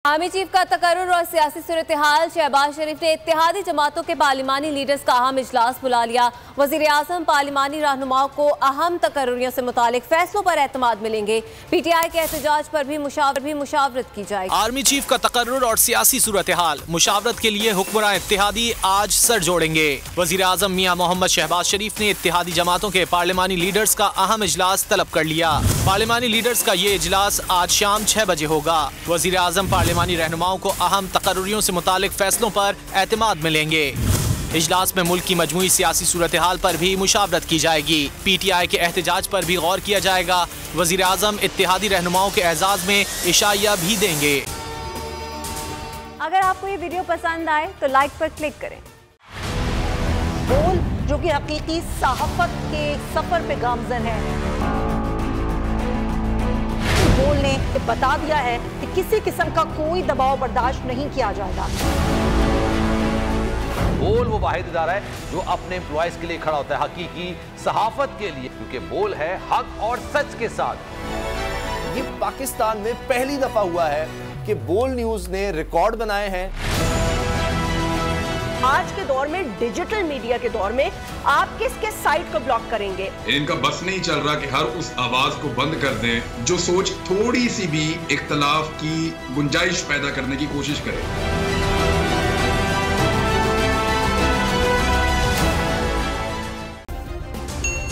Army chief का तकर्रुर और सियासी सूरत-ए-हाल। शहबाज शरीफ ने इत्तेहादी जमातों के पार्लिमानी लीडर्स का अहम इजलास बुला लिया। वज़ीर-ए-आज़म पार्लिमानी रहनुमाओं को अहम तकर्रुरियों से मुतालिक फैसलों पर एतमाद मिलेंगे। PTI के एहतजाज पर भी मुशावरत की जाएगी। आर्मी चीफ का तकर्रुर और सियासी सूरत-ए-हाल। मुशावरत के लिए हुक्मरान इत्तेहादी आज सर जोड़ेंगे। वज़ीर-ए-आज़म मियां मोहम्मद शहबाज शरीफ ने इत्तेहादी जमातों के पार्लिमानी लीडर्स का अहम इजलास तलब कर लिया। पार्लिमानी लीडर्स का ये इजलास आज शाम 6 बजे होगा। वज़ीर-ए-आज़म पार्लिमानी रहनुमाओं को अहम तकर्रुरियों से मुतालिक फैसलों पर एतमाद मिलेंगे। इजलास में मुल्क की मजमूई सियासी सूरत-ए-हाल पर भी मुशावरत की जाएगी। PTI के एहतजाज पर भी गौर किया जाएगा। वज़ीर-ए-आज़म इत्तेहादी रहनुमाओं के एजाज में इशाइया भी देंगे। अगर आपको ये वीडियो पसंद आए तो लाइक पर क्लिक करें। बोल जो कि हकीकी सहाफत के सफर पे गामजन है, बोल ने बता दिया है कि किसी किस्म का कोई दबाव बर्दाश्त नहीं किया जाएगा। बोल वो वाहिद इदारा है जो अपने एम्प्लॉयज के लिए खड़ा होता है, हकीकी सहाफत के लिए, क्योंकि बोल है हक और सच के साथ। ये पाकिस्तान में पहली दफा हुआ है कि बोल न्यूज ने रिकॉर्ड बनाए हैं। आज के दौर में, डिजिटल मीडिया के दौर में, आप किस किस साइट को ब्लॉक करेंगे? इनका बस नहीं चल रहा कि हर उस आवाज को बंद कर दें जो सोच थोड़ी सी भी इख्तलाफ की गुंजाइश पैदा करने की कोशिश करे।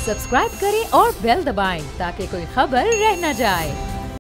सब्सक्राइब करें और बेल दबाएं ताकि कोई खबर रह न जाए।